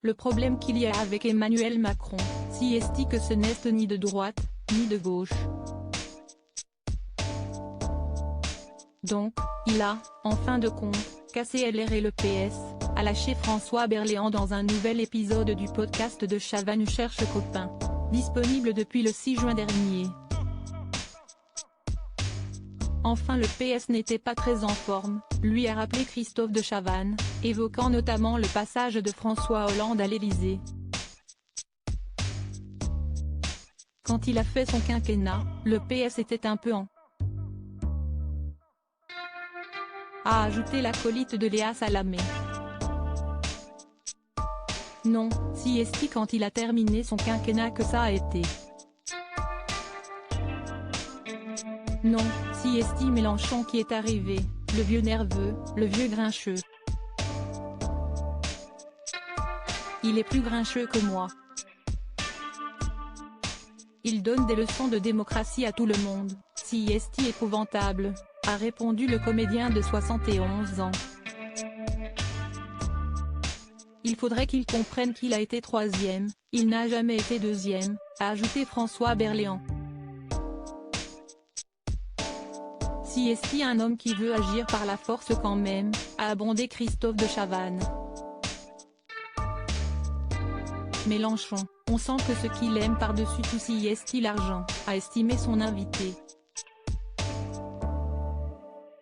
le problème qu'il y a avec Emmanuel Macron, si est que ce n'est ni de droite, ni de gauche. Donc, il a, en fin de compte, cassé LR et le PS, a lâché François Berléand dans un nouvel épisode du podcast de Chavannes cherche copain, disponible depuis le 6 juin dernier. Enfin le PS n'était pas très en forme, lui a rappelé Christophe de Chavannes, évoquant notamment le passage de François Hollande à l'Élysée. Quand il a fait son quinquennat, le PS était un peu en a ajouté l'acolyte de Léa Salamé. Non, si est quand il a terminé son quinquennat que ça a été. Non, si est Mélenchon qui est arrivé, le vieux nerveux, le vieux grincheux. Il est plus grincheux que moi. Il donne des leçons de démocratie à tout le monde, si est épouvantable, a répondu le comédien de 71 ans. Il faudrait qu'il comprenne qu'il a été troisième, il n'a jamais été deuxième, a ajouté François Berléand. Si est un homme qui veut agir par la force quand même, a abondé Christophe de Chavannes. Mélenchon, on sent que ce qu'il aime par-dessus tout si est l'argent, a estimé son invité.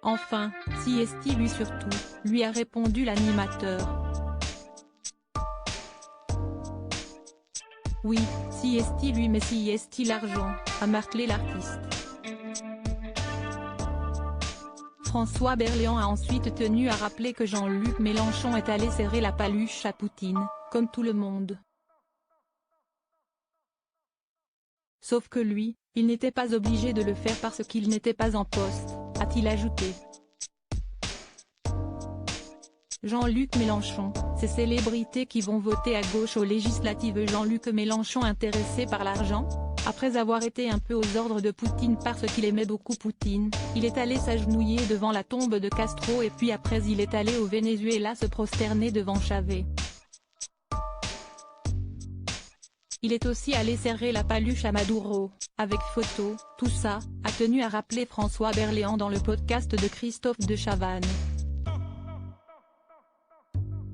Enfin, si est lui surtout, lui a répondu l'animateur. Oui, si est lui mais si est l'argent, a martelé l'artiste. François Berléand a ensuite tenu à rappeler que Jean-Luc Mélenchon est allé serrer la paluche à Poutine, comme tout le monde. Sauf que lui, il n'était pas obligé de le faire parce qu'il n'était pas en poste, a-t-il ajouté. Jean-Luc Mélenchon, ces célébrités qui vont voter à gauche aux législatives. Jean-Luc Mélenchon intéressé par l'argent? Après avoir été un peu aux ordres de Poutine parce qu'il aimait beaucoup Poutine, il est allé s'agenouiller devant la tombe de Castro et puis après il est allé au Venezuela se prosterner devant Chavez. Il est aussi allé serrer la paluche à Maduro, avec photo, tout ça, a tenu à rappeler François Berléand dans le podcast de Christophe de Chavannes.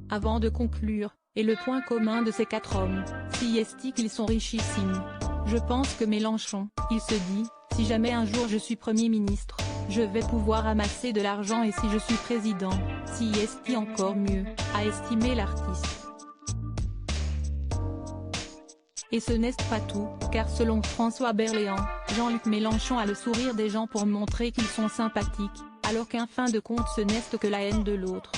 Avant de conclure, et le point commun de ces quatre hommes, si est qu'ils sont richissimes. Je pense que Mélenchon, il se dit, si jamais un jour je suis Premier ministre, je vais pouvoir amasser de l'argent et si je suis président, si est encore mieux, a estimé l'artiste. Et ce n'est pas tout, car selon François Berléand, Jean-Luc Mélenchon a le sourire des gens pour montrer qu'ils sont sympathiques, alors qu'en fin de compte ce n'est que la haine de l'autre.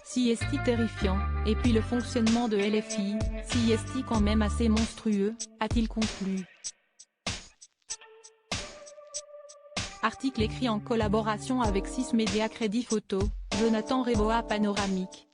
Si est terrifiant, et puis le fonctionnement de LFI, si est quand même assez monstrueux, a-t-il conclu. Article écrit en collaboration avec 6 médias Crédit Photo, Jonathan Reboa Panoramique.